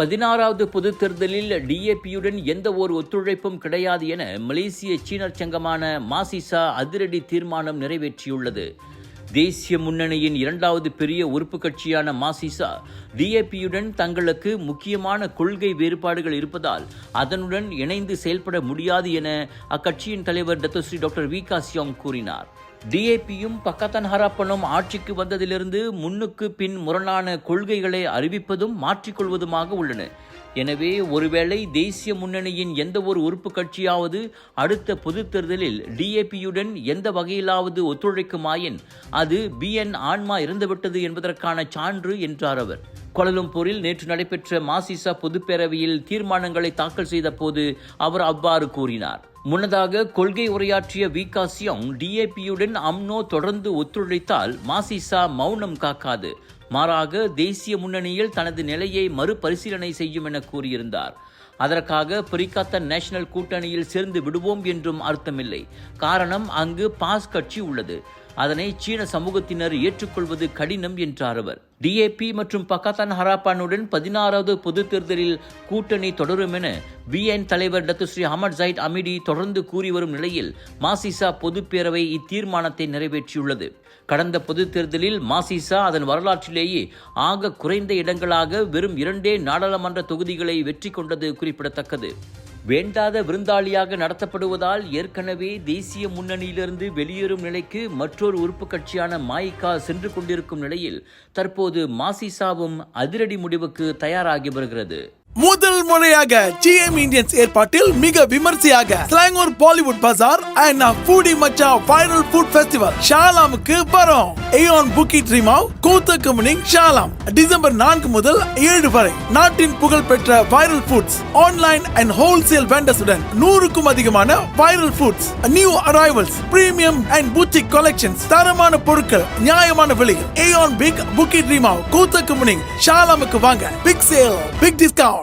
16வது பொதுத் தேர்தலில் டிஏபியுடன் எந்த ஒரு ஒத்துழைப்பும் கிடையாது என மலேசிய சீனர் சங்கமான மாசிசா அதிரடி தீர்மானம் நிறைவேற்றியுள்ளது. தேசிய முன்னணியின் இரண்டாவது பெரிய உறுப்பு கட்சியான மாசிசா டிஏபியுடன் தங்களுக்கு முக்கியமான கொள்கை வேறுபாடுகள் இருப்பதால் அதனுடன் இணைந்து செயல்பட முடியாது என அக்கட்சியின் தலைவர் டாக்டர் வீகா சியோங் கூறினார். டிஏபியும் பக்கத்தான் ஹராப்பனும் ஆட்சிக்கு வந்ததிலிருந்து முன்னுக்கு பின் முரணான கொள்கைகளை அறிவிப்பதும் மாற்றிக்கொள்வதுமாக உள்ளன. எனவே ஒருவேளை தேசிய முன்னணியின் எந்த ஒரு உறுப்பு கட்சியாவது அடுத்த பொதுத் தேர்தலில் டிஏபியுடன் எந்த வகையிலாவது ஒத்துழைக்குமாயின் அது பிஎன் ஆன்மா இறந்துவிட்டது என்பதற்கான சான்று என்றார் அவர். கோலாலம்பூரில் நேற்று நடைபெற்ற மாசிசா பொதுப்பேரவையில் தீர்மானங்களை தாக்கல் செய்த போது அவர் அவ்வாறு கூறினார். முன்னதாக கொள்கை உரையாற்றிய வீகா சியோங் டிஏபியுடன் அம்னோ தொடர்ந்து ஒத்துழைத்தால் மாசிசா மௌனம் காக்காது, மாறாக தேசிய முன்னணியில் தனது நிலையை மறுபரிசீலனை செய்யும் என கூறியிருந்தார். அதற்காக பரிகாத்தன் நேஷனல் கூட்டணியில் சேர்ந்து விடுவோம் என்றும் அர்த்தமில்லை. காரணம், அங்கு பாஸ் கட்சி உள்ளது. அதனை சீன சமூகத்தினர் ஏற்றுக்கொள்வது கடினம் என்றார் அவர். டிஏபி மற்றும் பக்கத்தான் ஹராப்பானுடன் 16வது பொது தேர்தலில் கூட்டணி தொடரும் என பிஎன் தலைவர் டத்துஸ்ரீ அஹமட் ஜைட் அமிடி தொடர்ந்து கூறி வரும் நிலையில் மாசிசா பொதுப்பேரவை இத்தீர்மானத்தை நிறைவேற்றியுள்ளது. கடந்த பொது தேர்தலில் மாசிசா அதன் வரலாற்றிலேயே ஆக குறைந்த இடங்களாக வெறும் 2 நாடாளுமன்ற தொகுதிகளை வெற்றி கொண்டது குறிப்பிடத்தக்கது. வேண்டாத விருந்தாளியாக நடத்தப்படுவதால் ஏற்கனவே தேசிய முன்னணியிலிருந்து வெளியேறும் நிலைக்கு மற்றொரு உறுப்பு கட்சியான மாயிகா சென்று கொண்டிருக்கும் நிலையில் தற்போது மாசிசாவும் அதிரடி முடிவுக்கு தயாராகி வருகிறது. முதல் முறையாக GM இந்தியன்ஸ் ஏற்பாட்டில் மிக விமர்சையாக ஸ்லாங்கூர் பாலிவுட் பஜார் அண்ட் ஃபூடி மச்சா வைரல் ஃபுட் ஃபெஸ்டிவல் ஷாலாமுக்கு வரும். ஏயான் புக்கிட் ரிமாவ் கூத்தக்கமுனிங் ஷாலாம் டிசம்பர் 4 முதல் 7 வரை நாட்டின் புகழ்பெற்ற viral foods online and wholesale வெண்டர்ஸுடன் 100க்கும் அதிகமான viral foods, new arrivals, premium and boutique collections, தரமான பொருட்கள் நியாயமான விலையில். ஏயான் பிக் புக்கிட் ரிமாவ் கூத்தக்கமுனிங் ஷாலாமுக்கு வாங்க. Big sale, big discount.